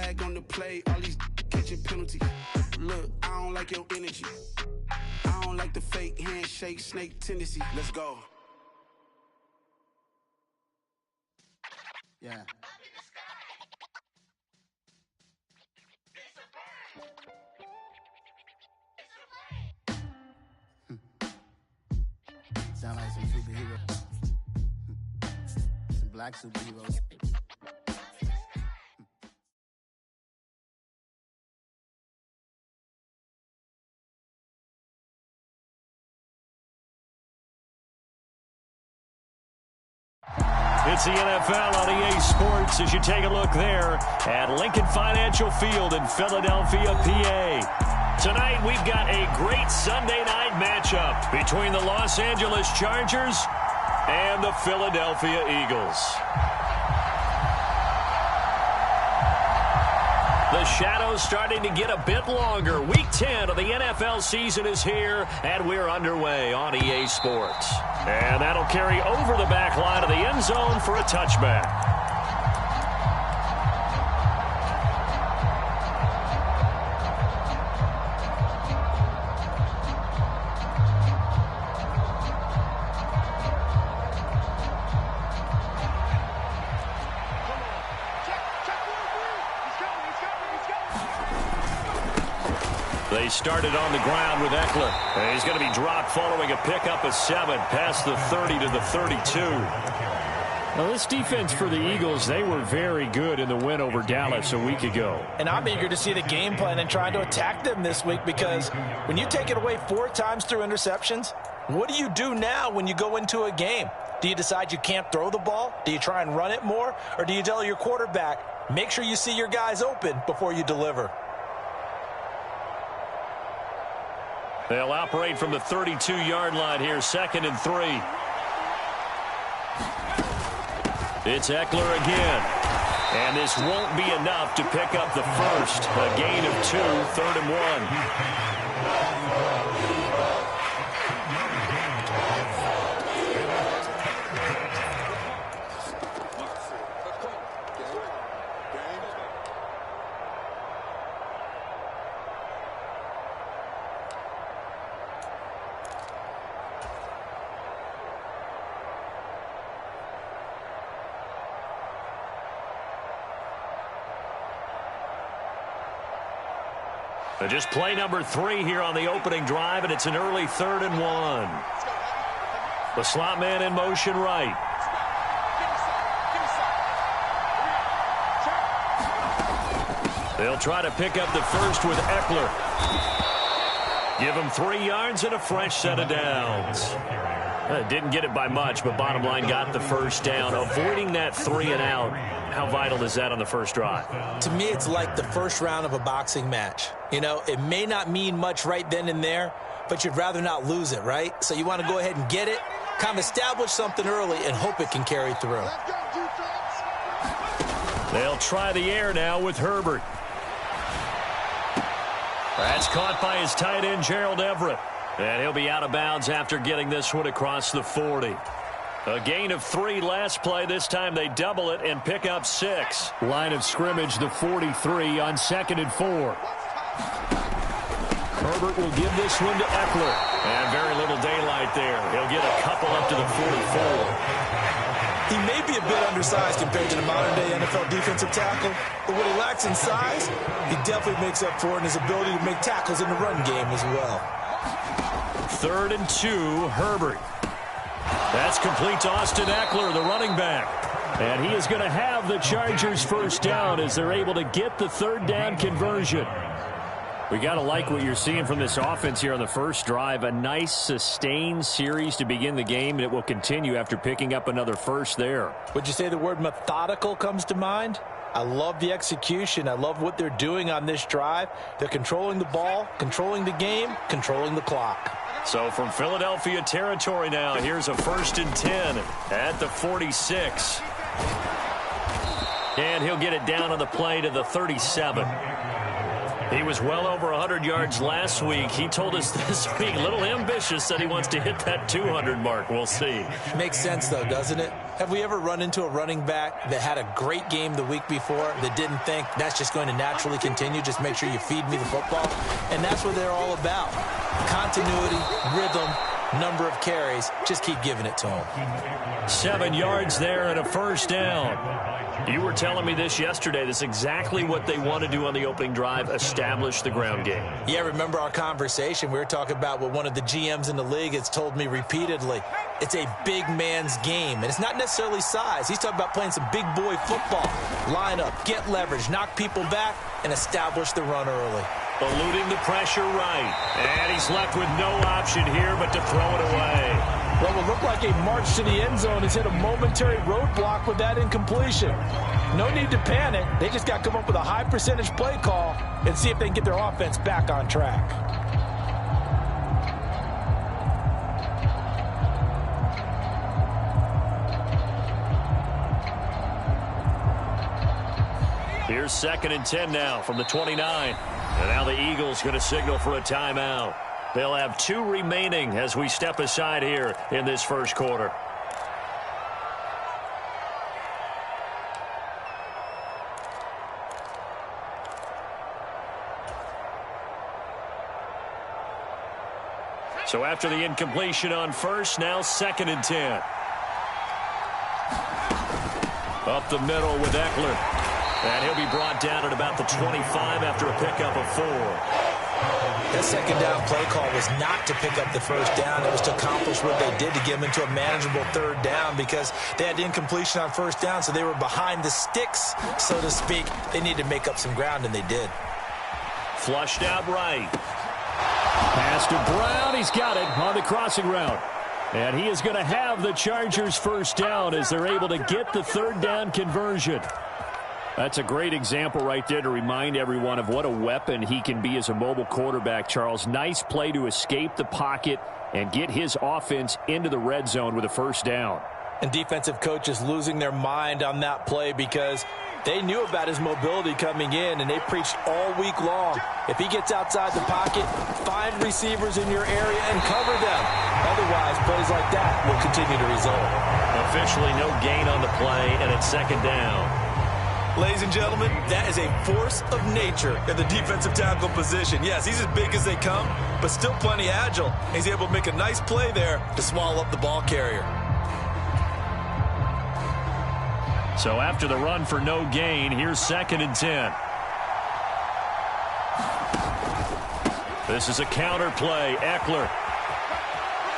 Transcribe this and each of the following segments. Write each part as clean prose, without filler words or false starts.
flag on the play, all these catching penalties. Look, I don't like your energy. I don't like the fake handshake, snake tendency. Let's go. Yeah. Sound like some superheroes. Some black superheroes. It's the NFL on EA Sports as you take a look there at Lincoln Financial Field in Philadelphia, PA. Tonight, we've got a great Sunday night matchup between the Los Angeles Chargers and the Philadelphia Eagles. The shadows starting to get a bit longer. Week 10 of the NFL season is here, and we're underway on EA Sports. And that'll carry over the back line of the end zone for a touchback. They started on the ground with Eckler. And he's going to be dropped following a pickup of 7 past the 30 to the 32. Well, this defense for the Eagles, they were very good in the win over Dallas a week ago. And I'm eager to see the game plan and trying to attack them this week, because when you take it away 4 times through interceptions, what do you do now when you go into a game? Do you decide you can't throw the ball? Do you try and run it more? Or do you tell your quarterback, make sure you see your guys open before you deliver? They'll operate from the 32-yard line here, 2nd and 3. It's Eckler again. And this won't be enough to pick up the first. A gain of 2, 3rd and 1. Just play number 3 here on the opening drive, and it's an early 3rd and 1. The slot man in motion right. They'll try to pick up the first with Eckler. Give him 3 yards and a fresh set of downs. Didn't get it by much, but bottom line got the first down. Avoiding that 3 and out. How vital is that on the first drive? To me, it's like the first round of a boxing match. You know, it may not mean much right then and there, but you'd rather not lose it, right? So you want to go ahead and get it, kind of establish something early, and hope it can carry through. They'll try the air now with Herbert. That's caught by his tight end, Gerald Everett. And he'll be out of bounds after getting this one across the 40. A gain of 3 last play. This time they double it and pick up 6. Line of scrimmage, the 43 on 2nd and 4. Herbert will give this one to Eckler. And very little daylight there. He'll get a couple up to the 44. He may be a bit undersized compared to the modern-day NFL defensive tackle, but what he lacks in size, he definitely makes up for in his ability to make tackles in the run game as well. 3rd and 2, Herbert. That's complete to Austin Eckler, the running back. And he is going to have the Chargers first down as they're able to get the 3rd down conversion. We got to like what you're seeing from this offense here on the first drive. A nice, sustained series to begin the game, and it will continue after picking up another first there. Would you say the word methodical comes to mind? I love the execution. I love what they're doing on this drive. They're controlling the ball, controlling the game, controlling the clock. So from Philadelphia territory now, here's a 1st and 10 at the 46. And he'll get it down on the play to the 37. He was well over 100 yards last week. He told us this week, a little ambitious, that he wants to hit that 200 mark. We'll see. Makes sense, though, doesn't it? Have we ever run into a running back that had a great game the week before that didn't think that's just going to naturally continue? Just make sure you feed me the football. And that's what they're all about. Continuity, rhythm, number of carries. Just keep giving it to them. 7 yards there and a first down. You were telling me this yesterday. That's exactly what they want to do on the opening drive, establish the ground game. Yeah, remember our conversation? We were talking about what one of the GMs in the league has told me repeatedly. It's a big man's game, and it's not necessarily size. He's talking about playing some big boy football. Line up, get leverage, knock people back, and establish the run early. Eluding the pressure right. And he's left with no option here but to throw it away. What will look like a march to the end zone has hit a momentary roadblock with that incompletion. No need to panic. They just got to come up with a high percentage play call and see if they can get their offense back on track. Here's 2nd and 10 now from the 29. And now the Eagles going to signal for a timeout. They'll have 2 remaining as we step aside here in this first quarter. So after the incompletion on first, now 2nd and 10. Up the middle with Eckler. And he'll be brought down at about the 25 after a pickup of 4. That second down play call was not to pick up the first down. It was to accomplish what they did to get them into a manageable 3rd down because they had incompletion on first down, so they were behind the sticks, so to speak. They needed to make up some ground, and they did. Flushed out right. Pass to Brown. He's got it on the crossing route. And he is going to have the Chargers first down as they're able to get the 3rd down conversion. That's a great example right there to remind everyone of what a weapon he can be as a mobile quarterback, Charles. Nice play to escape the pocket and get his offense into the red zone with a first down. And defensive coaches losing their mind on that play because they knew about his mobility coming in, and they preached all week long. If he gets outside the pocket, find receivers in your area and cover them. Otherwise, plays like that will continue to result. Officially no gain on the play, and it's 2nd down. Ladies and gentlemen, that is a force of nature in the defensive tackle position. Yes, he's as big as they come, but still plenty agile. He's able to make a nice play there to swallow up the ball carrier. So after the run for no gain, here's 2nd and 10. This is a counter play. Eckler.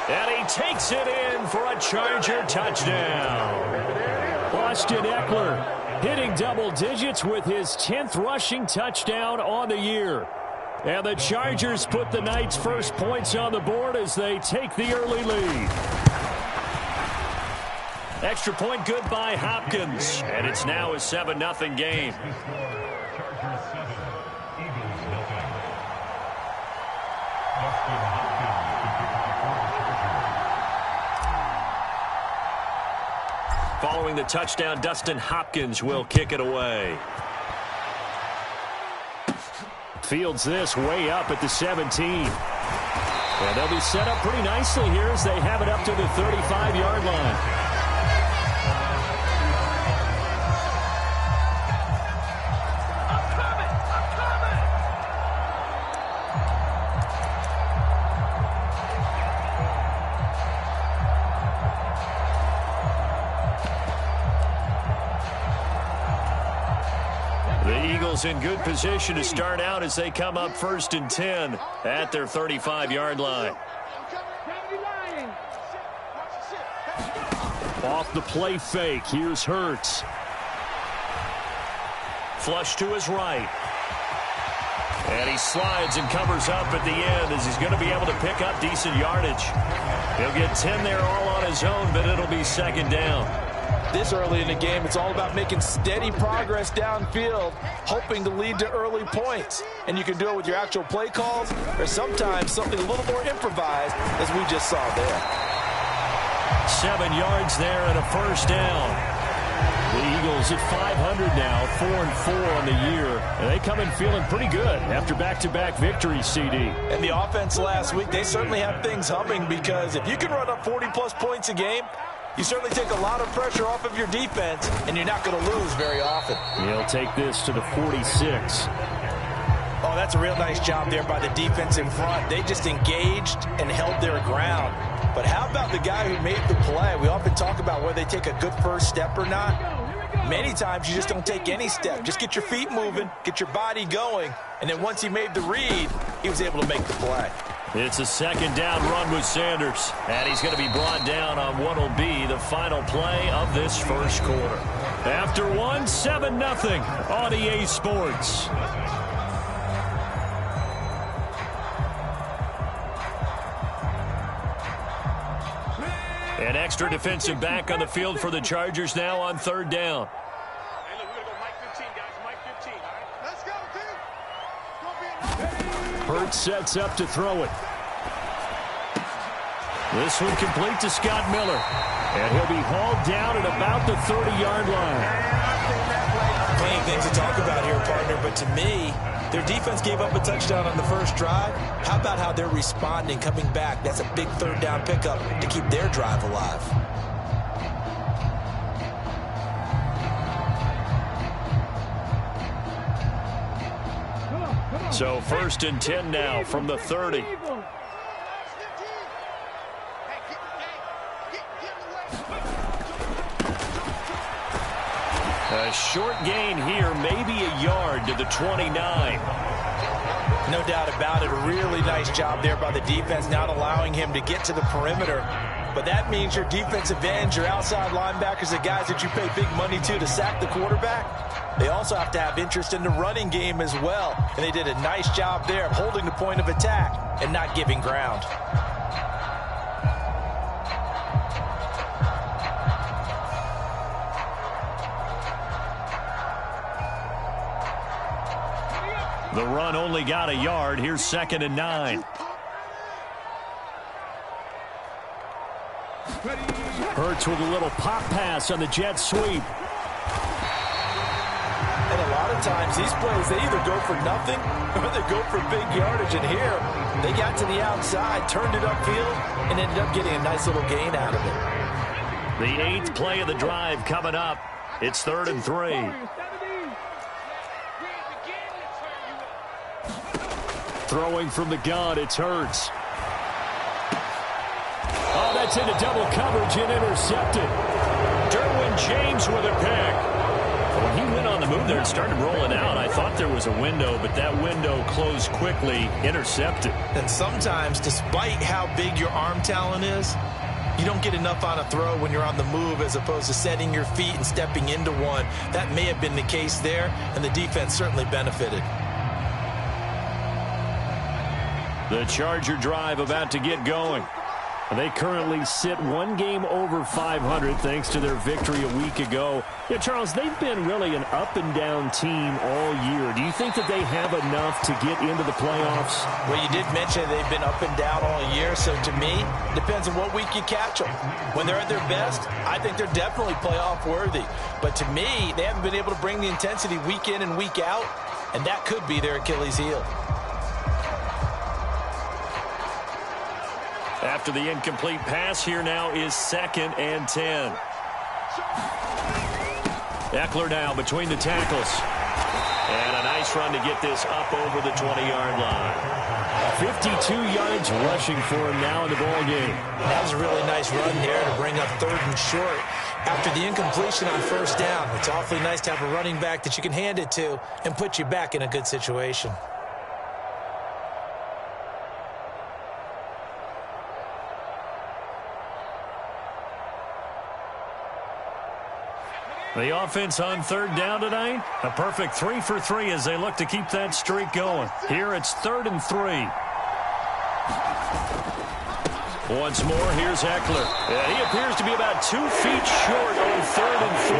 And he takes it in for a Charger touchdown. Austin Eckler hitting double digits with his 10th rushing touchdown on the year. And the Chargers put the Knights' first points on the board as they take the early lead. Extra point good by Hopkins. And it's now a 7-0 game. Following the touchdown, Dustin Hopkins will kick it away. Fields this way up at the 17. And they'll be set up pretty nicely here as they have it up to the 35-yard line. In good position to start out as they come up 1st and 10 at their 35-yard line. Off the play fake, here's Hurts. Flush to his right. And he slides and covers up at the end as he's going to be able to pick up decent yardage. He'll get 10 there all on his own, but it'll be 2nd down. This early in the game, it's all about making steady progress downfield, hoping to lead to early points. And you can do it with your actual play calls or sometimes something a little more improvised, as we just saw there. 7 yards there and a first down. The Eagles at 500 now, 4-4 on the year. And they come in feeling pretty good after back-to-back victories, CD. And the offense last week, they certainly have things humming because if you can run up 40-plus points a game, You certainly take a lot of pressure off of your defense, and you're not going to lose very often. He'll take this to the 46. Oh, that's a real nice job there by the defense in front. They just engaged and held their ground. But how about the guy who made the play? We often talk about whether they take a good first step or not. Many times you just don't take any step. Just get your feet moving, get your body going, and then once he made the read, he was able to make the play. It's a second down run with Sanders, and he's going to be brought down on what will be the final play of this first quarter. After one, 7-0 on EA Sports. An extra defensive back on the field for the Chargers now on third down. Hey, look, we're going to go Mike 15, guys. Mike 15, all right? Let's go, team. Hurts sets up to throw it. This one complete to Scott Miller. And he'll be hauled down at about the 30-yard line. Plenty of things to talk about here, partner, but to me, their defense gave up a touchdown on the first drive. How about how they're responding, coming back? That's a big third down pickup to keep their drive alive. So 1st and 10 now from the 30. A short gain here, maybe a yard to the 29. No doubt about it. A really nice job there by the defense, not allowing him to get to the perimeter. But that means your defensive ends, your outside linebackers, the guys that you pay big money to sack the quarterback, they also have to have interest in the running game as well. And they did a nice job there of holding the point of attack and not giving ground. The run only got a yard. Here's 2nd and 9. Hurts with a little pop pass on the jet sweep. And a lot of times these plays, they either go for nothing or they go for big yardage. And here, they got to the outside, turned it upfield, and ended up getting a nice little gain out of it. The 8th play of the drive coming up. It's 3rd and 3. Throwing from the gun, it's Hurts. Oh, that's into double coverage and intercepted. Derwin James with a pick. When he went on the move there and started rolling out, I thought there was a window, but that window closed quickly, intercepted. And sometimes, despite how big your arm talent is, you don't get enough on a throw when you're on the move as opposed to setting your feet and stepping into one. That may have been the case there, and the defense certainly benefited. The Charger drive about to get going. They currently sit one game over 500 thanks to their victory a week ago. Yeah, Charles, they've been really an up-and-down team all year. Do you think that they have enough to get into the playoffs? Well, you did mention they've been up and down all year, so to me, it depends on what week you catch them. When they're at their best, I think they're definitely playoff-worthy. But to me, they haven't been able to bring the intensity week in and week out, and that could be their Achilles heel. After the incomplete pass, here now is 2nd and 10. Eckler now between the tackles. And a nice run to get this up over the 20-yard line. 52 yards rushing for him now in the ball game. That was a really nice run there to bring up 3rd and short. After the incompletion on 1st down, it's awfully nice to have a running back that you can hand it to and put you back in a good situation. The offense on 3rd down tonight, a perfect 3 for 3 as they look to keep that streak going. Here it's 3rd and 3. Once more, here's Eckler. He appears to be about 2 feet short on 3rd and 3.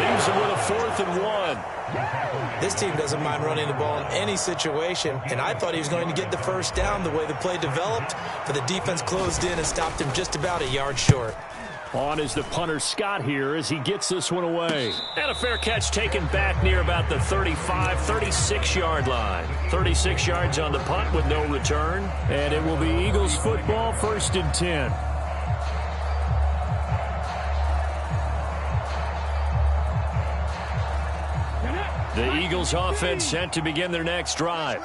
Leaves him with a 4th and 1. This team doesn't mind running the ball in any situation, and I thought he was going to get the 1st down the way the play developed, but the defense closed in and stopped him just about a yard short. On is the punter Scott here as he gets this one away. And a fair catch taken back near about the 35, 36-yard line. 36 yards on the punt with no return. And it will be Eagles football, 1st and 10. The Eagles offense set to begin their next drive.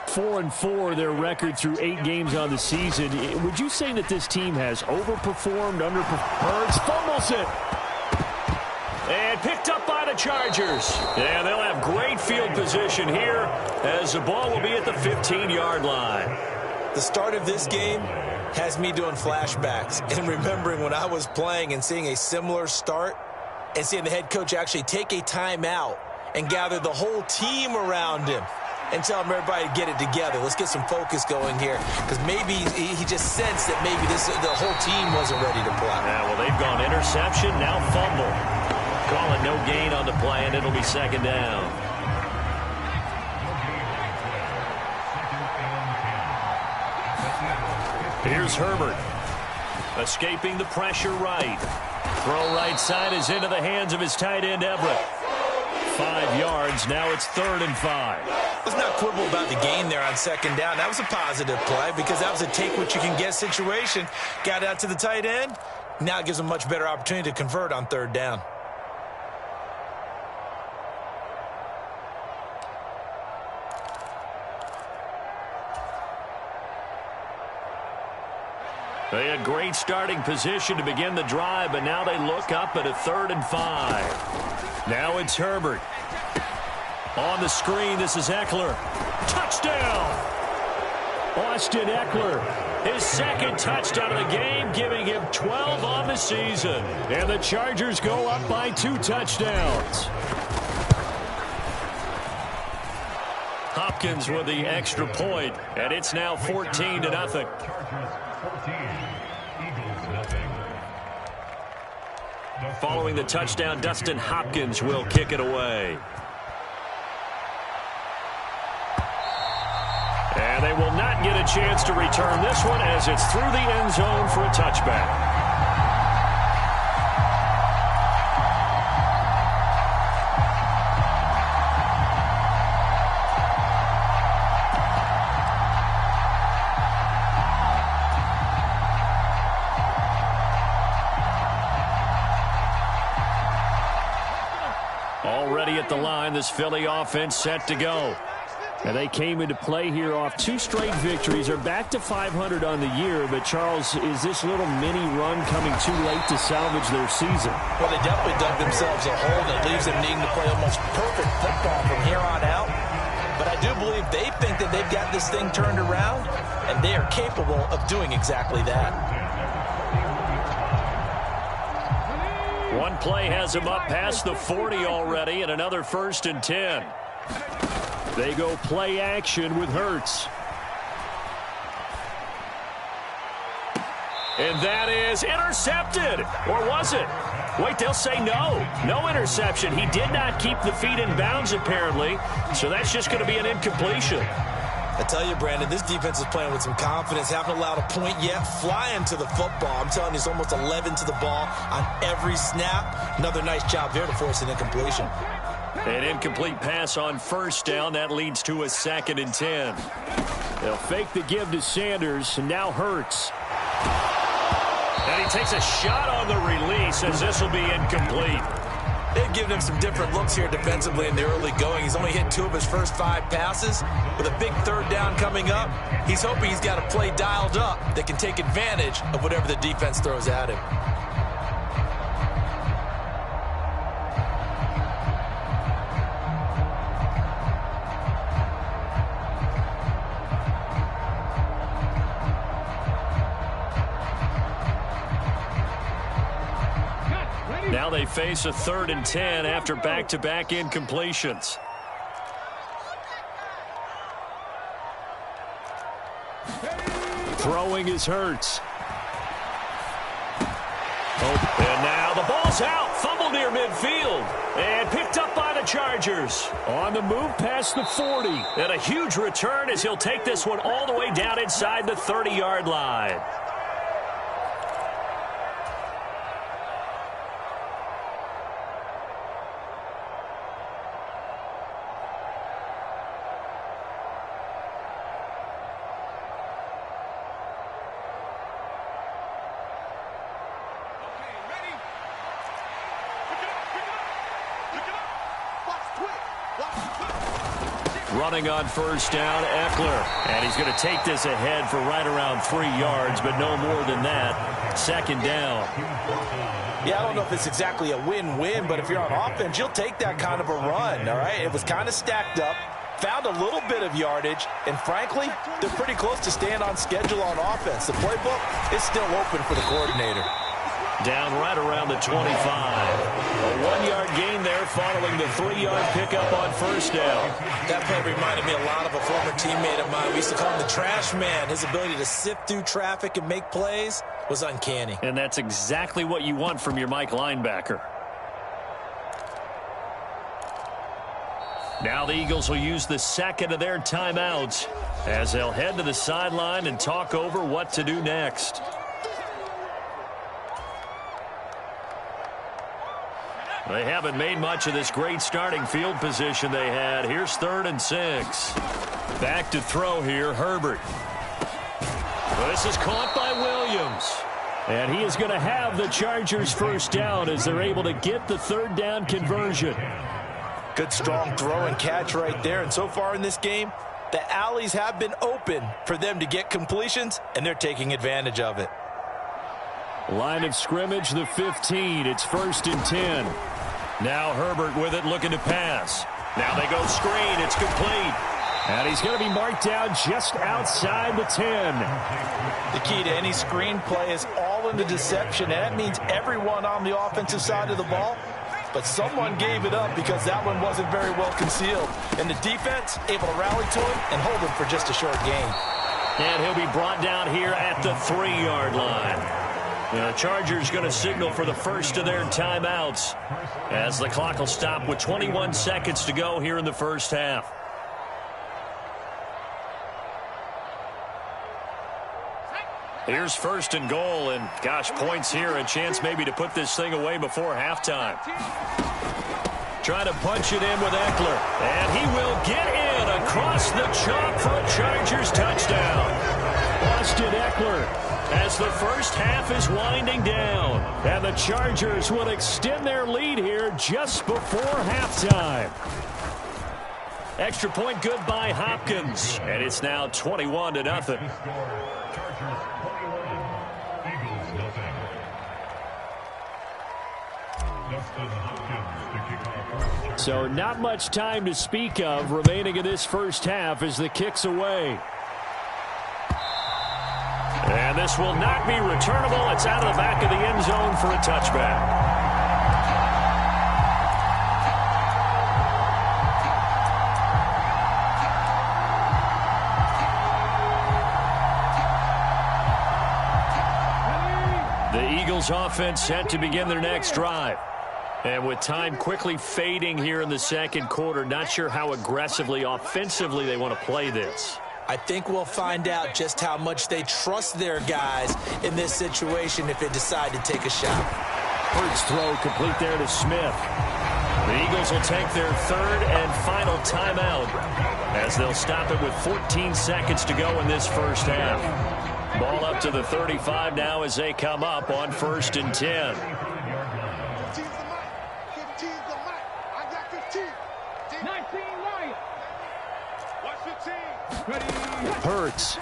4-4 their record through 8 games on the season. Would you say that this team has overperformed, underperformed? Hurts fumbles it. And picked up by the Chargers. Yeah, they'll have great field position here as the ball will be at the 15-yard line. The start of this game has me doing flashbacks and remembering when I was playing and seeing a similar start and seeing the head coach actually take a timeout and gather the whole team around him and tell him everybody to get it together. Let's get some focus going here, because maybe he just sensed that maybe the whole team wasn't ready to play. Yeah, well, they've gone interception, now fumble. Call it no gain on the play, and it'll be second down. Here's Herbert. Escaping the pressure right. Throw right side is into the hands of his tight end, Everett. 5 yards. Now it's 3rd and 5. Let's not quibble about the gain there on second down. That was a positive play because that was a take-what-you-can-get situation. Got out to the tight end. Now it gives them a much better opportunity to convert on 3rd down. They had great starting position to begin the drive, but now they look up at a 3rd and 5. Now it's Herbert. On the screen, this is Eckler. Touchdown! Austin Eckler, his 2nd touchdown of the game, giving him 12 on the season. And the Chargers go up by 2 touchdowns. Hopkins with the extra point, and it's now 14-0. Following the touchdown, Dustin Hopkins will kick it away. And they will not get a chance to return this one as it's through the end zone for a touchback. Already at the line, this Philly offense set to go. And they came into play here off 2 straight victories. They're back to 500 on the year. But, Charles, is this little mini run coming too late to salvage their season? Well, they definitely dug themselves a hole that leaves them needing to play almost perfect football from here on out. But I do believe they think that they've got this thing turned around, and they are capable of doing exactly that. One play has him up past the 40 already, and another 1st and 10. They go play action with Hurts. And that is intercepted. Or was it? Wait, they'll say no. No interception. He did not keep the feet in bounds, apparently. So that's just going to be an incompletion. I tell you, Brandon, this defense is playing with some confidence. Haven't allowed a point yet. Flying to the football. I'm telling you, it's almost 11 to the ball on every snap. Another nice job there to force an incompletion. An incomplete pass on 1st down. That leads to a 2nd and 10. They'll fake the give to Sanders, and now Hurts. And he takes a shot on the release as this will be incomplete. They've given him some different looks here defensively in the early going. He's only hit 2 of his first 5 passes. With a big 3rd down coming up, he's hoping he's got a play dialed up that can take advantage of whatever the defense throws at him. Now they face a 3rd and 10 after back-to-back incompletions. Throwing is Hurts. And now the ball's out. Fumble near midfield. And picked up by the Chargers. On the move past the 40. And a huge return as he'll take this one all the way down inside the 30-yard line. Running on first down, Eckler. And he's going to take this ahead for right around 3 yards, but no more than that. Second down. Yeah, I don't know if it's exactly a win-win, but if you're on offense, you'll take that kind of a run, all right? It was kind of stacked up, found a little bit of yardage, and frankly, they're pretty close to staying on schedule on offense. The playbook is still open for the coordinator. Down right around the 25. A 1-yard gain there following the 3-yard pickup on first down. That play reminded me a lot of a former teammate of mine. We used to call him the trash man. His ability to sift through traffic and make plays was uncanny. And that's exactly what you want from your Mike linebacker. Now the Eagles will use the second of their timeouts as they'll head to the sideline and talk over what to do next. They haven't made much of this great starting field position they had. Here's 3rd and 6. Back to throw here, Herbert. This is caught by Williams. And he is going to have the Chargers first down as they're able to get the 3rd down conversion. Good strong throw and catch right there. And so far in this game, the alleys have been open for them to get completions, and they're taking advantage of it. Line of scrimmage, the 15. It's 1st and 10. Now Herbert with it, looking to pass. Now they go screen. It's complete. And he's going to be marked down just outside the 10. The key to any screen play is all in the deception, and that means everyone on the offensive side of the ball. But someone gave it up because that one wasn't very well concealed. And the defense able to rally to him and hold him for just a short gain. And he'll be brought down here at the 3-yard line. The Chargers going to signal for the first of their timeouts as the clock will stop with 21 seconds to go here in the first half. Here's 1st and goal, and gosh, points here, a chance maybe to put this thing away before halftime. Trying to punch it in with Eckler, and he will get in across the chalk for a Chargers touchdown. Austin Eckler, as the first half is winding down, and the Chargers will extend their lead here just before halftime. Extra point good by Hopkins, and it's now 21-0. So not much time to speak of remaining in this first half as the kick's away. And this will not be returnable. It's out of the back of the end zone for a touchback. The Eagles offense set to begin their next drive. And with time quickly fading here in the second quarter, not sure how aggressively, offensively they want to play this. I think we'll find out just how much they trust their guys in this situation if they decide to take a shot. Hurts throw complete there to Smith. The Eagles will take their 3rd and final timeout as they'll stop it with 14 seconds to go in this first half. Ball up to the 35 now as they come up on 1st and 10. Hurts.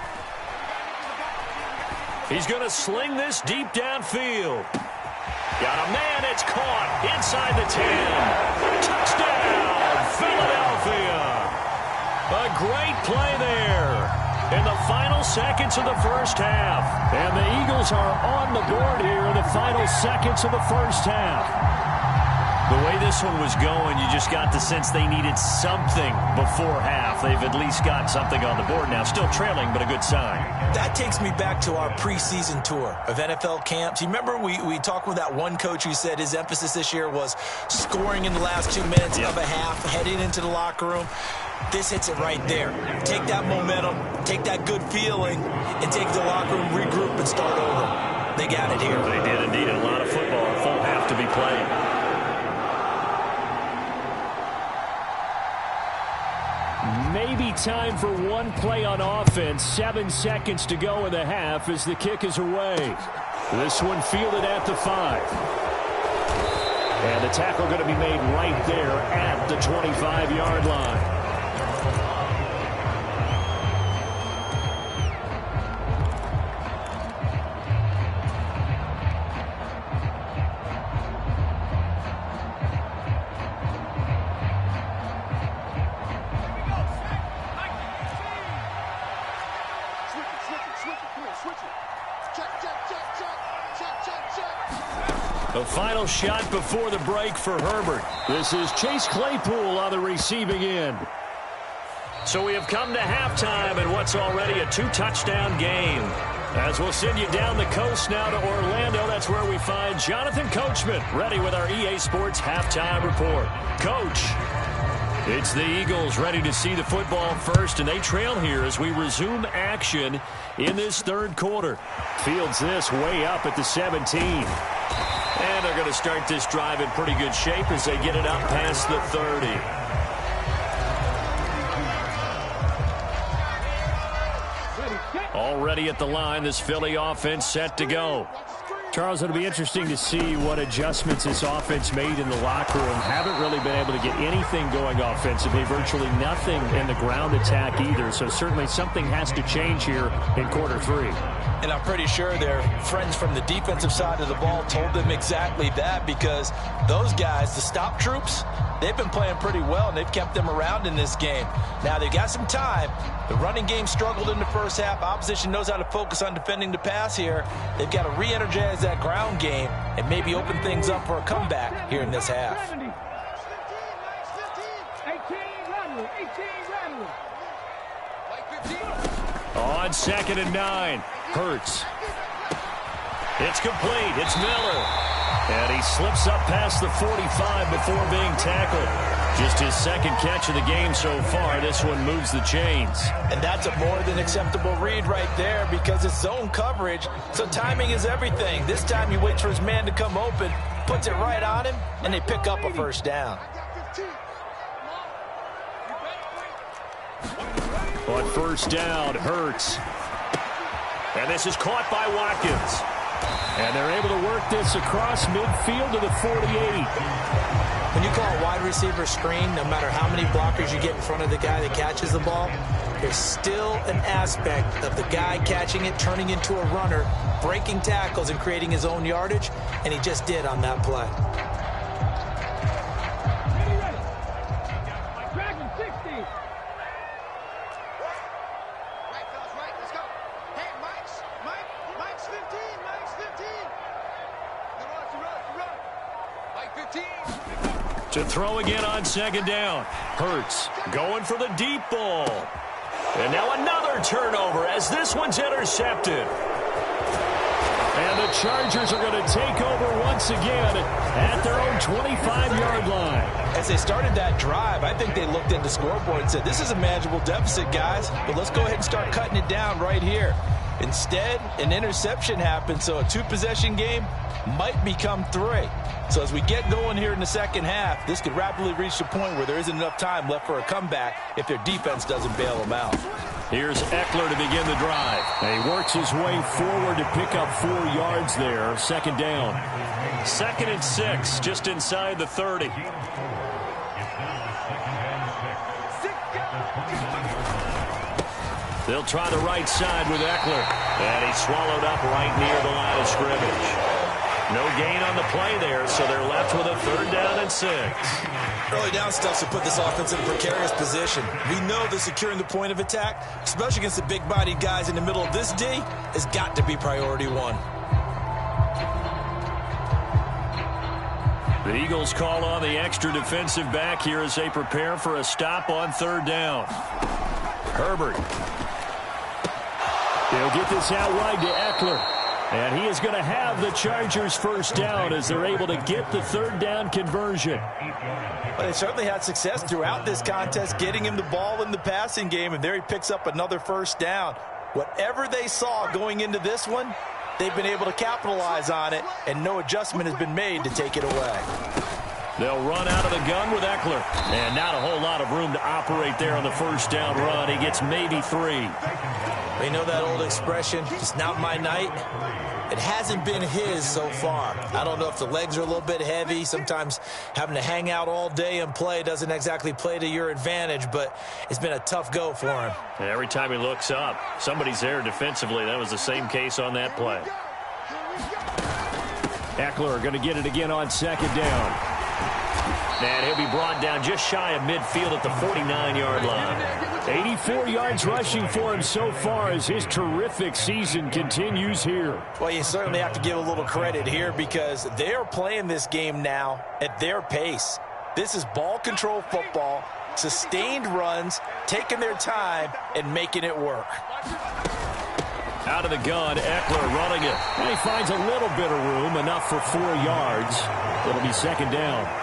He's going to sling this deep downfield. Got a man, it's caught inside the 10. Touchdown, Philadelphia. A great play there in the final seconds of the first half. And the Eagles are on the board here in the final seconds of the first half. The way this one was going, you just got the sense they needed something before half. They've at least got something on the board now. Still trailing, but a good sign. That takes me back to our preseason tour of NFL camps. You remember we talked with that one coach who said his emphasis this year was scoring in the last 2 minutes of a half, heading into the locker room. This hits it right there. Take that momentum, take that good feeling, and take the locker room, regroup, and start over. They got it here. They did indeed. A lot of football, a full half to be played. Maybe time for one play on offense. 7 seconds to go in the half as the kick is away. This one fielded at the 5. And the tackle going to be made right there at the 25-yard line. The final shot before the break for Herbert. This is Chase Claypool on the receiving end. So we have come to halftime in what's already a 2-touchdown game. As we'll send you down the coast now to Orlando, that's where we find Jonathan Coachman ready with our EA Sports halftime report. Coach, it's the Eagles ready to see the football first, and they trail here as we resume action in this third quarter. Fields this way up at the 17. And they're going to start this drive in pretty good shape as they get it up past the 30. Already at the line, this Philly offense set to go. Charles, it'll be interesting to see what adjustments this offense made in the locker room. Haven't really been able to get anything going offensively, virtually nothing in the ground attack either. So certainly something has to change here in quarter 3. And I'm pretty sure their friends from the defensive side of the ball told them exactly that, because those guys, the stop troops, they've been playing pretty well, and they've kept them around in this game. Now, they've got some time. The running game struggled in the first half. Opposition knows how to focus on defending the pass here. They've got to re-energize that ground game and maybe open things up for a comeback here in this half. 18, On 2nd and 9, Hurts. It's complete. It's Miller. And he slips up past the 45 before being tackled. Just his second catch of the game so far. This one moves the chains. And that's a more than acceptable read right there, because it's zone coverage, so timing is everything. This time he waits for his man to come open, puts it right on him, and they pick up a first down. On first down, Hurts. And this is caught by Watkins. And they're able to work this across midfield to the 48. When you call a wide receiver screen, no matter how many blockers you get in front of the guy that catches the ball, there's still an aspect of the guy catching it, turning into a runner, breaking tackles and creating his own yardage, and he just did on that play. To throw again on 2nd down. Hurts going for the deep ball. And now another turnover as this one's intercepted. And the Chargers are going to take over once again at their own 25-yard line. As they started that drive, I think they looked at the scoreboard and said, this is a manageable deficit, guys, but let's go ahead and start cutting it down right here. Instead, an interception happened, so a 2-possession game might become 3. So as we get going here in the second half, this could rapidly reach the point where there isn't enough time left for a comeback if their defense doesn't bail them out. Here's Eckler to begin the drive. And he works his way forward to pick up 4 yards there. 2nd down. 2nd and 6, just inside the 30. They'll try the right side with Eckler. And he's swallowed up right near the line of scrimmage. No gain on the play there, so they're left with a 3rd down and 6. Early down stuff should put this offense in a precarious position. We know that securing the point of attack, especially against the big-bodied guys in the middle of this D, has got to be priority 1. The Eagles call on the extra defensive back here as they prepare for a stop on 3rd down. Herbert. They'll get this out wide to Eckler. And he is going to have the Chargers first down as they're able to get the 3rd down conversion. Well, they certainly had success throughout this contest, getting him the ball in the passing game, and there he picks up another first down. Whatever they saw going into this one, they've been able to capitalize on it, and no adjustment has been made to take it away. They'll run out of the gun with Eckler. And not a whole lot of room to operate there on the first down run. He gets maybe 3. We know that old expression, it's not my night. It hasn't been his so far. I don't know if the legs are a little bit heavy. Sometimes having to hang out all day and play doesn't exactly play to your advantage, but it's been a tough go for him. And every time he looks up, somebody's there defensively. That was the same case on that play. Eckler going to get it again on 2nd down. And he'll be brought down just shy of midfield at the 49-yard line. 24 yards rushing for him so far as his terrific season continues here. Well, you certainly have to give a little credit here because they're playing this game now at their pace. This is ball control football, sustained runs, taking their time, and making it work. Out of the gun, Eckler running it. And he finds a little bit of room, enough for 4 yards. It'll be second down.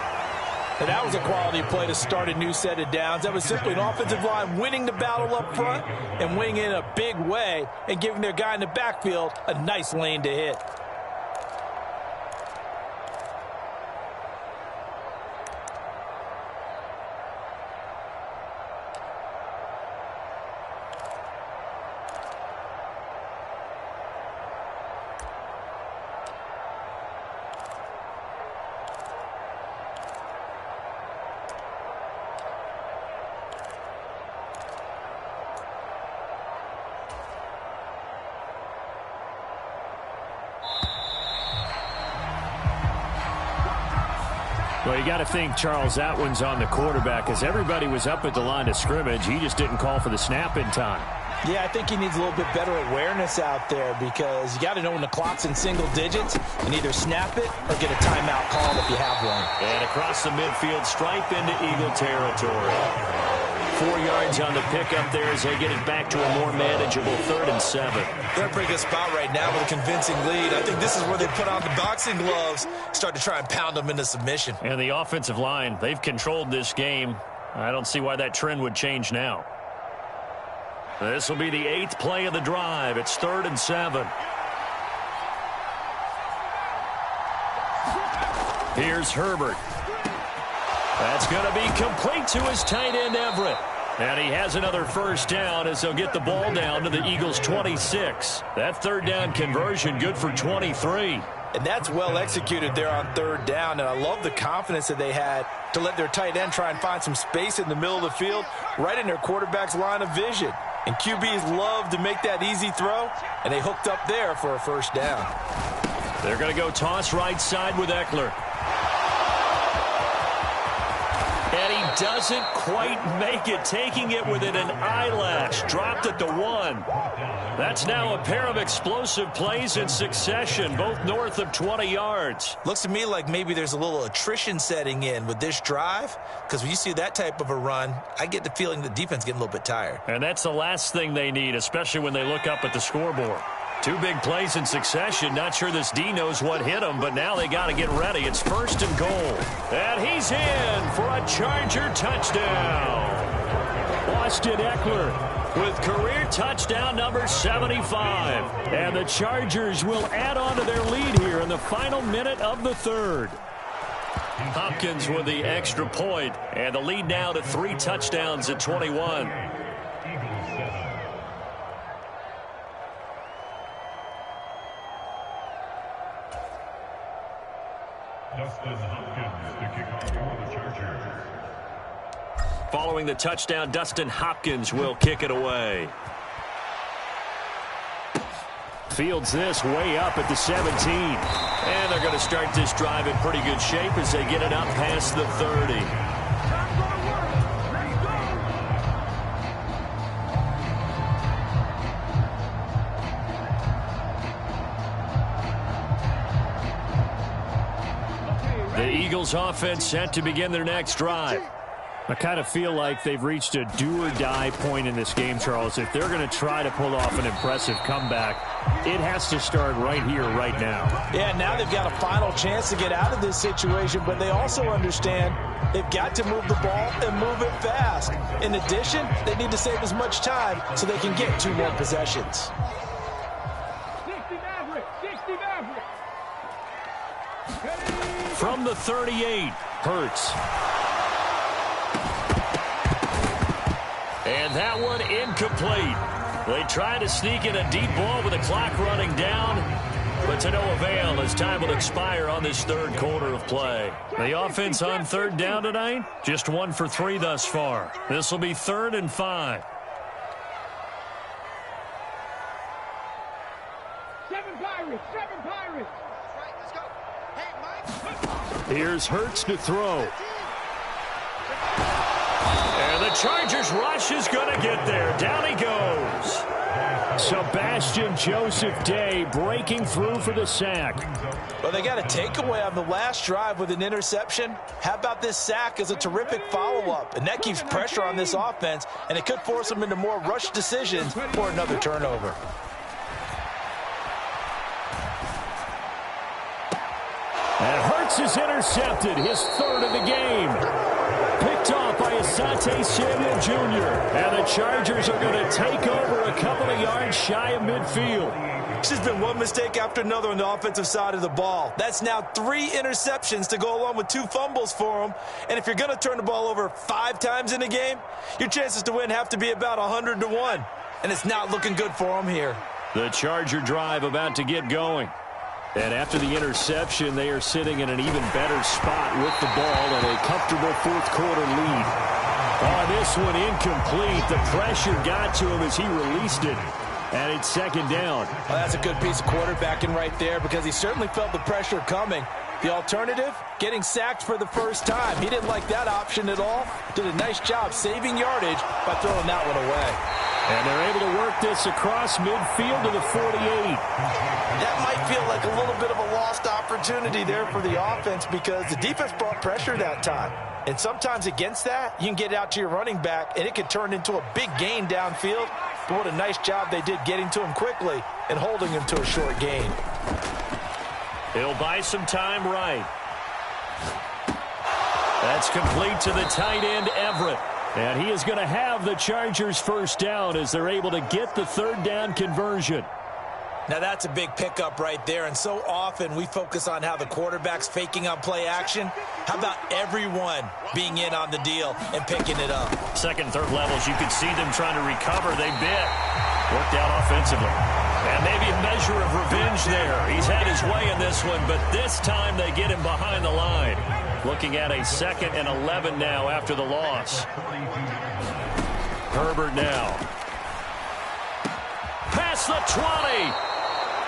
And that was a quality play to start a new set of downs. That was simply an offensive line winning the battle up front and winning in a big way and giving their guy in the backfield a nice lane to hit. Well, you got to think, Charles, that one's on the quarterback because everybody was up at the line of scrimmage. He just didn't call for the snap in time. Yeah, I think he needs a little bit better awareness out there because you got to know when the clock's in single digits and either snap it or get a timeout called if you have one. And across the midfield, stripe into Eagle territory. 4 yards on the pickup there as they get it back to a more manageable 3rd and 7. They're in a pretty good spot right now with a convincing lead. I think this is where they put on the boxing gloves, start to try and pound them into submission. And the offensive line, they've controlled this game. I don't see why that trend would change now. This will be the 8th play of the drive. It's 3rd and 7. Here's Herbert. That's going to be complete to his tight end, Everett. And he has another first down as they'll get the ball down to the Eagles' 26. That 3rd down conversion good for 23. And that's well executed there on 3rd down. And I love the confidence that they had to let their tight end try and find some space in the middle of the field, right in their quarterback's line of vision. And QBs love to make that easy throw, and they hooked up there for a first down. They're going to go toss right side with Eckler. And he doesn't quite make it, taking it within an eyelash. Dropped at the 1. That's now a pair of explosive plays in succession, both north of 20 yards. Looks to me like maybe there's a little attrition setting in with this drive, because when you see that type of a run, I get the feeling the defense is getting a little bit tired. And that's the last thing they need, especially when they look up at the scoreboard. 2 big plays in succession. Not sure this D knows what hit him, but now they got to get ready. It's 1st and goal. And he's in for a Charger touchdown. Austin Eckler with career touchdown number 75. And the Chargers will add on to their lead here in the final minute of the 3rd. Hopkins with the extra point, and the lead now to 3 touchdowns at 21. Following the touchdown, Dustin Hopkins will kick it away. Fields this way up at the 17. And they're going to start this drive in pretty good shape as they get it up past the 30. The Eagles offense set to begin their next drive. I kind of feel like they've reached a do-or-die point in this game, Charles. If they're going to try to pull off an impressive comeback, it has to start right here, right now. Yeah, now they've got a final chance to get out of this situation, but they also understand they've got to move the ball and move it fast. In addition, they need to save as much time so they can get 2 more possessions. From the 38, Hurts. And that one incomplete. They try to sneak in a deep ball with the clock running down, but to no avail as time will expire on this 3rd quarter of play. The offense on 3rd down tonight, just 1 for 3 thus far. This will be 3rd and 5. 7 Pirates, 7 Pirates. Right, let's go. Hey, Mike. Here's Hurts to throw. And the Chargers rush rush is going to get there. Down he goes. Sebastian Joseph Day breaking through for the sack. Well, they got a takeaway on the last drive with an interception. How about this sack as a terrific follow-up? And that keeps pressure on this offense, and it could force them into more rush decisions or another turnover. And Hurts is intercepted, his third of the game. Picked off by Asante Samuel Jr. And the Chargers are going to take over a couple of yards shy of midfield. It's just been one mistake after another on the offensive side of the ball. That's now 3 interceptions to go along with 2 fumbles for them. And if you're going to turn the ball over 5 times in a game, your chances to win have to be about 100 to 1. And it's not looking good for them here. The Charger drive about to get going. And after the interception, they are sitting in an even better spot with the ball and a comfortable fourth-quarter lead. Oh, this one incomplete. The pressure got to him as he released it. And it's second down. Well, that's a good piece of quarterbacking right there because he certainly felt the pressure coming. The alternative, getting sacked for the first time. He didn't like that option at all. Did a nice job saving yardage by throwing that one away. And they're able to work this across midfield to the 48. That might feel like a little bit of a lost opportunity there for the offense because the defense brought pressure that time. And sometimes against that, you can get out to your running back, and it could turn into a big gain downfield. But what a nice job they did getting to him quickly and holding him to a short gain. He'll buy some time right. That's complete to the tight end, Everett. And he is going to have the Chargers first down as they're able to get the third down conversion. Now that's a big pickup right there, and so often we focus on how the quarterback's faking on play action. How about everyone being in on the deal and picking it up? Second and third levels, you could see them trying to recover. They bit. Worked out offensively. And maybe a measure of revenge there. He's had his way in this one, but this time they get him behind the line. Looking at a 2nd and 11 now after the loss. Herbert now. Past the 20.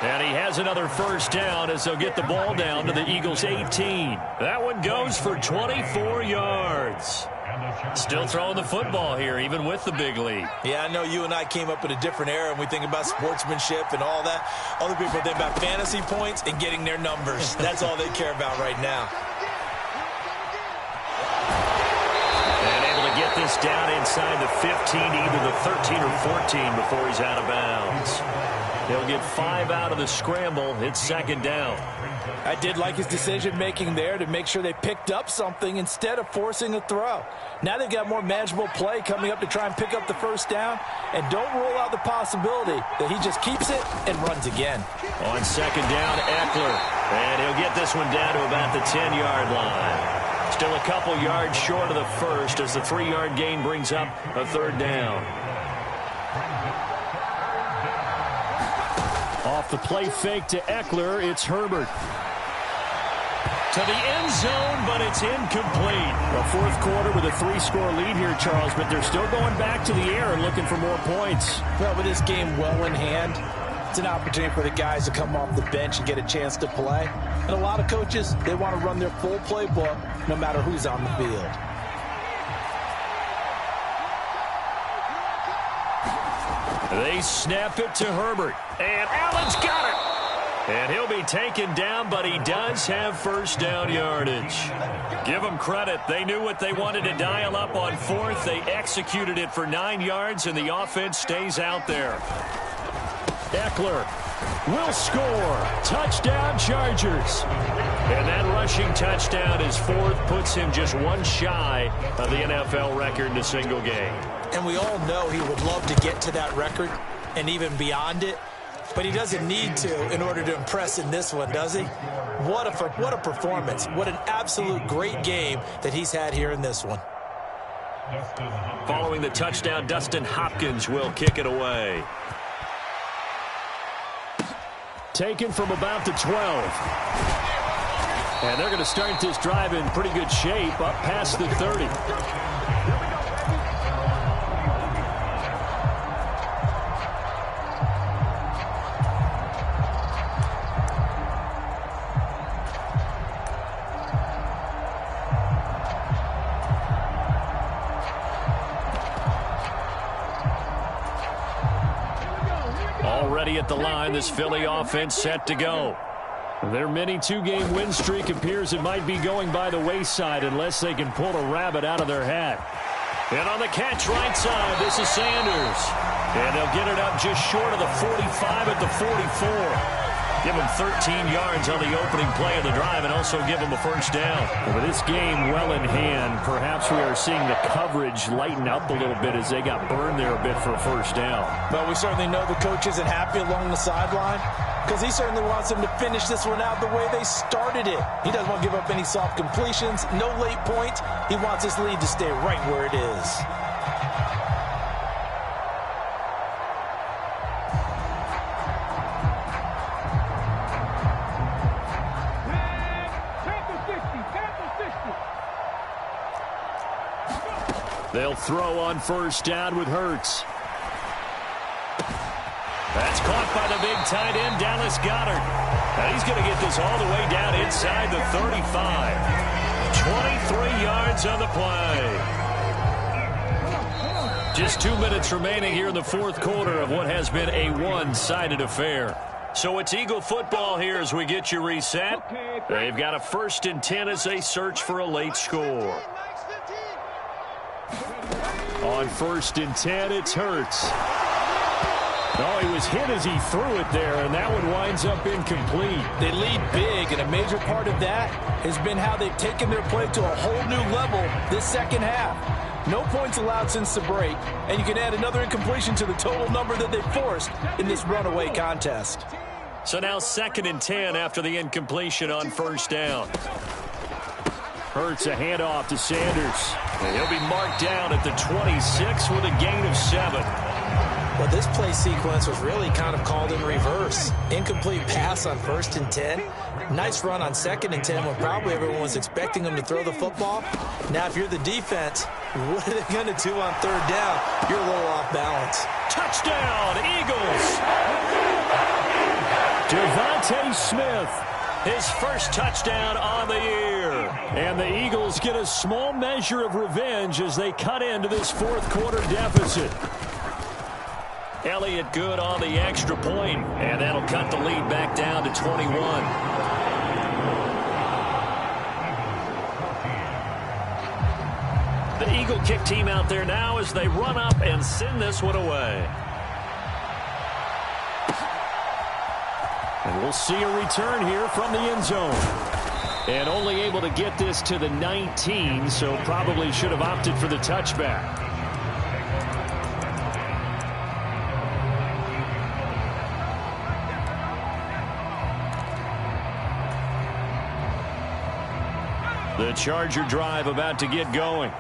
And he has another first down as they'll get the ball down to the Eagles' 18. That one goes for 24 yards. Still throwing the football here, even with the big lead. Yeah, I know you and I came up in a different era, and we think about sportsmanship and all that. Other people think about fantasy points and getting their numbers. That's all they care about right now. And able to get this down inside the 15, either the 13 or 14 before he's out of bounds. He'll get 5 out of the scramble. It's second down. I did like his decision-making there to make sure they picked up something instead of forcing a throw. Now they've got more manageable play coming up to try and pick up the first down. And don't rule out the possibility that he just keeps it and runs again. On second down, Eckler. And he'll get this one down to about the 10-yard line. Still a couple yards short of the first as the 3-yard gain brings up a third down. Off the play fake to Eckler, it's Herbert. To the end zone, but it's incomplete. A fourth quarter with a 3-score lead here, Charles, but they're still going back to the air and looking for more points. Well, with this game well in hand, it's an opportunity for the guys to come off the bench and get a chance to play. And a lot of coaches, they want to run their full playbook no matter who's on the field. They snap it to Herbert. And Allen's got it. And he'll be taken down, but he does have first down yardage. Give them credit. They knew what they wanted to dial up on fourth. They executed it for 9 yards, and the offense stays out there. Eckler will score. Touchdown, Chargers. And that rushing touchdown is fourth, puts him just one shy of the NFL record in a single game. And we all know he would love to get to that record and even beyond it. But he doesn't need to in order to impress in this one, does he? What a performance. What an absolute great game that he's had here in this one. Following the touchdown, Dustin Hopkins will kick it away. Taken from about the 12. And they're going to start this drive in pretty good shape up past the 30. already at the line. This Philly offense set to go. Their mini two-game win streak appears it might be going by the wayside unless they can pull a rabbit out of their hat. And on the catch right side, this is Sanders. And they'll get it up just short of the 45 at the 44. Give him 13 yards on the opening play of the drive and also give him a first down. With this game well in hand, perhaps we are seeing the coverage lighten up a little bit as they got burned there a bit for a first down. But we certainly know the coach isn't happy along the sideline because he certainly wants them to finish this one out the way they started it. He doesn't want to give up any soft completions, no late points. He wants his lead to stay right where it is. They'll throw on first down with Hurts. That's caught by the big tight end, Dallas Goedert. And he's going to get this all the way down inside the 35. 23 yards on the play. Just 2 minutes remaining here in the fourth quarter of what has been a one-sided affair. So it's Eagle football here as we get you reset. They've got a 1st and 10 as they search for a late score. On 1st and 10, it's Hurts. Oh, he was hit as he threw it there, and that one winds up incomplete. They lead big, and a major part of that has been how they've taken their play to a whole new level this second half. No points allowed since the break, and you can add another incompletion to the total number that they forced in this runaway contest. So now 2nd and 10 after the incompletion on first down. Hurts a handoff to Sanders. And he'll be marked down at the 26 with a gain of 7. Well, this play sequence was really kind of called in reverse. Incomplete pass on 1st and 10. Nice run on 2nd and 10 when probably everyone was expecting them to throw the football. Now, if you're the defense, what are they going to do on 3rd down? You're a little off balance. Touchdown, Eagles! Devontae Smith, his first touchdown on the year. And the Eagles get a small measure of revenge as they cut into this fourth quarter deficit. Elliott good on the extra point, and that'll cut the lead back down to 21. The Eagle kick team out there now as they run up and send this one away. And we'll see a return here from the end zone. And only able to get this to the 19, so probably should have opted for the touchback. The Charger drive about to get going.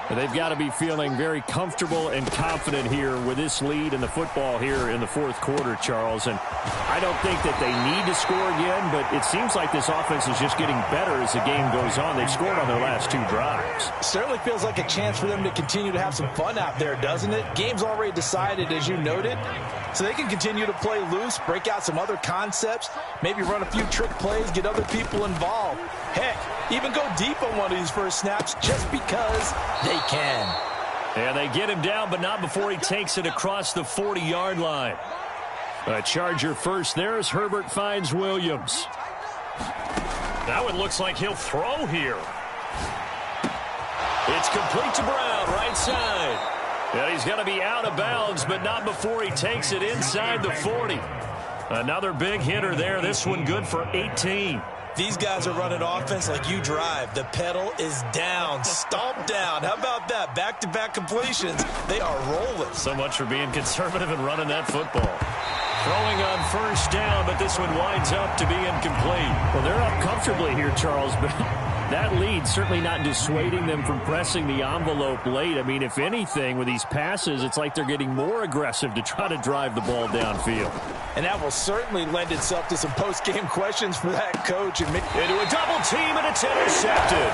They've got to be feeling very comfortable and confident here with this lead and the football here in the fourth quarter, Charles. And I don't think that they need to score again, but it seems like this offense is just getting better as the game goes on. They've scored on their last 2 drives. Certainly feels like a chance for them to continue to have some fun out there, doesn't it? Game's already decided, as you noted. So they can continue to play loose, break out some other concepts, maybe run a few trick plays, get other people involved. Heck, even go deep on one of these first snaps just because they can. And they get him down, but not before he takes it across the 40-yard line. A Charger first there as Herbert finds Williams. That one looks like he'll throw here. It's complete to Brown, right side. And he's going to be out of bounds, but not before he takes it inside the 40. Another big hitter there. This one good for 18. These guys are running offense like you drive. The pedal is down, stomped down. How about that? Back-to-back completions. They are rolling. So much for being conservative and running that football. Throwing on first down, but this one winds up to be incomplete. Well, they're up comfortably here, Charles, but that lead certainly not dissuading them from pressing the envelope late. I mean, if anything, with these passes, it's like they're getting more aggressive to try to drive the ball downfield. And that will certainly lend itself to some post-game questions for that coach. And into a double team, and it's intercepted.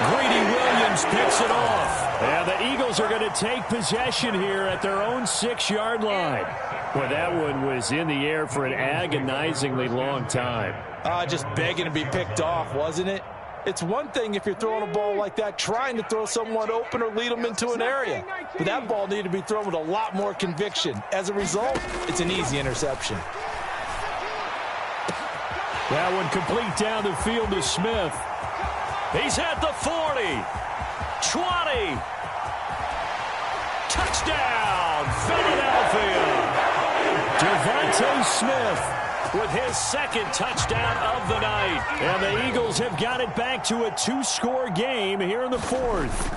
Greedy Williams picks it off. And the Eagles are going to take possession here at their own 6-yard line. Well, that one was in the air for an agonizingly long time. Just begging to be picked off, wasn't it? It's one thing if you're throwing a ball like that, trying to throw someone open or lead them into an area. But that ball needed to be thrown with a lot more conviction. As a result, it's an easy interception. That one complete down the field to Smith. He's at the 40, 20. Touchdown, Philadelphia. Devontae Smith with his second touchdown of the night. And the Eagles have got it back to a 2-score game here in the fourth.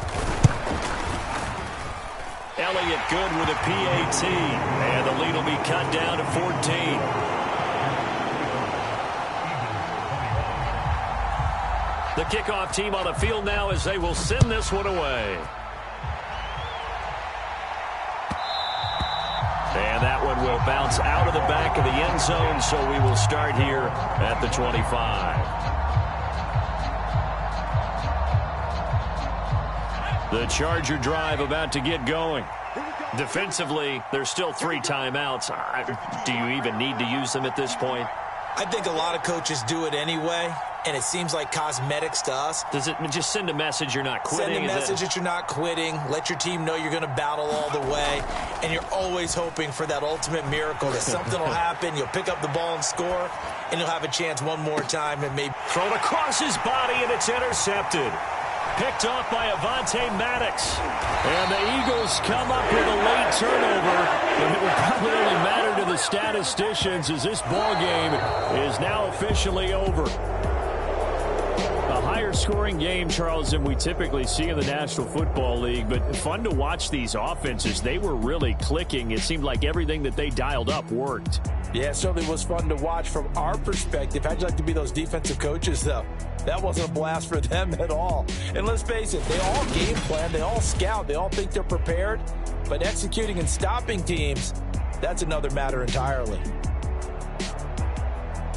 Elliott good with a PAT. And the lead will be cut down to 14. The kickoff team on the field now as they will send this one away. And that one will bounce out of the back of the end zone, so we will start here at the 25. The Charger drive about to get going. Defensively, there's still 3 timeouts. Do you even need to use them at this point? I think a lot of coaches do it anyway, and it seems like cosmetics to us. Does it just send a message you're not quitting? Send a message that you're not quitting. Let your team know you're going to battle all the way, and you're always hoping for that ultimate miracle that something will happen, you'll pick up the ball and score, and you'll have a chance one more time and maybe thrown across his body, and it's intercepted. Picked off by Avonte Maddox. And the Eagles come up with a late turnover. And it will probably only matter to the statisticians as this ball game is now officially over. A higher scoring game, Charles, than we typically see in the National Football League. But fun to watch these offenses. They were really clicking. It seemed like everything that they dialed up worked. Yeah, it certainly was fun to watch from our perspective. How'd you like to be those defensive coaches, though? That wasn't a blast for them at all. And let's face it, they all game plan, they all scout, they all think they're prepared. But executing and stopping teams, that's another matter entirely.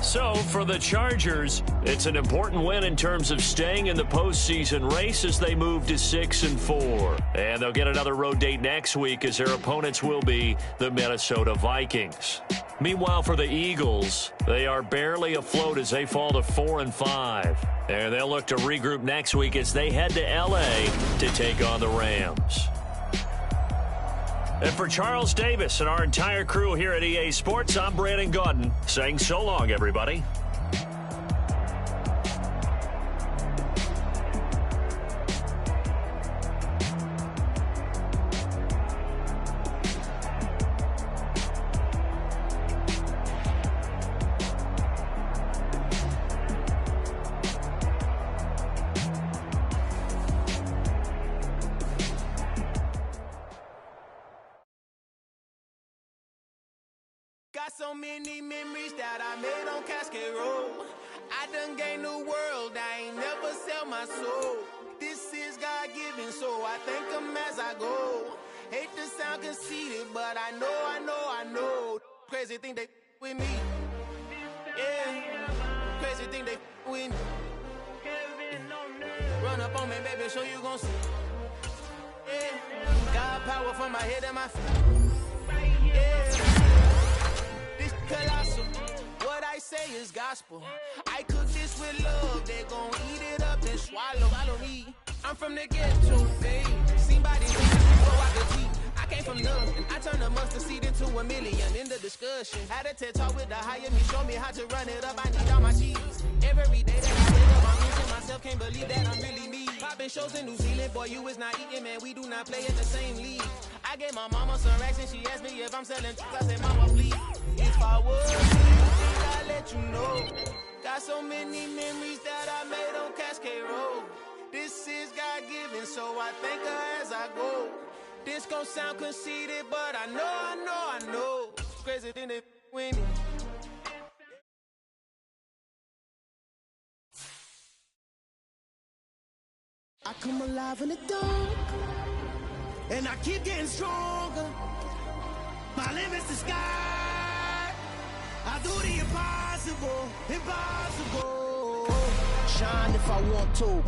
So, for the Chargers, it's an important win in terms of staying in the postseason race as they move to 6-4. And they'll get another road date next week as their opponents will be the Minnesota Vikings. Meanwhile, for the Eagles, they are barely afloat as they fall to 4-5. And they'll look to regroup next week as they head to L.A. to take on the Rams. And for Charles Davis and our entire crew here at EA Sports, I'm Brandon Gaudin saying so long, everybody. Got so many memories that I made on Cascade Road. I done gained the world, I ain't never sell my soul. This is God-given, so I thank him as I go. Hate to sound conceited, but I know. Crazy thing they with me. Yeah, crazy thing they with me. Run up on me, baby, so you gon' see. Yeah, got power from my head and my feet. Yeah. Colossal. What I say is gospel. I cook this with love. They gon' eat it up and swallow. Follow me. I'm from the ghetto, babe. Seen bodies before I could eat. I came from nothing. I turned a mustard seed into a million. In the discussion, had a TED talk with the higher me. Show me how to run it up. I need all my cheese. Every day that I wake up, I'm missing myself. Can't believe that I'm really me. Popping shows in New Zealand, boy, you is not eating, man. We do not play in the same league. I gave my mama some racks and she asked me if I'm selling. I said, mama, please. If I was you, I'd let you know. Got so many memories that I made on Cascade Road. This is God-given, so I thank her as I go. This gon' sound conceited, but I know. Crazy thing they with me. I come alive in the dark, and I keep getting stronger. My limit's the sky. I do the impossible. Shine if I want to.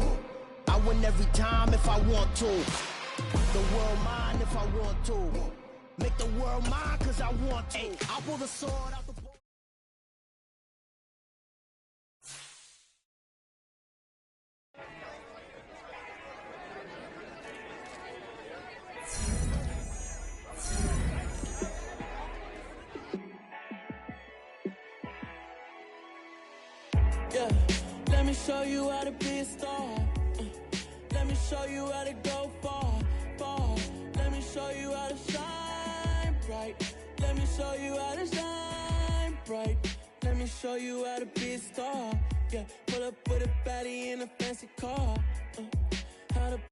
I win every time if I want to. The world mine if I want to. Make the world mine cause I want to. I pull the sword out the Yeah, let me show you how to be a star. Let me show you how to go far, far. Let me show you how to shine bright. Let me show you how to shine bright. Let me show you how to be a star. Yeah, pull up with a baddie in a fancy car. How to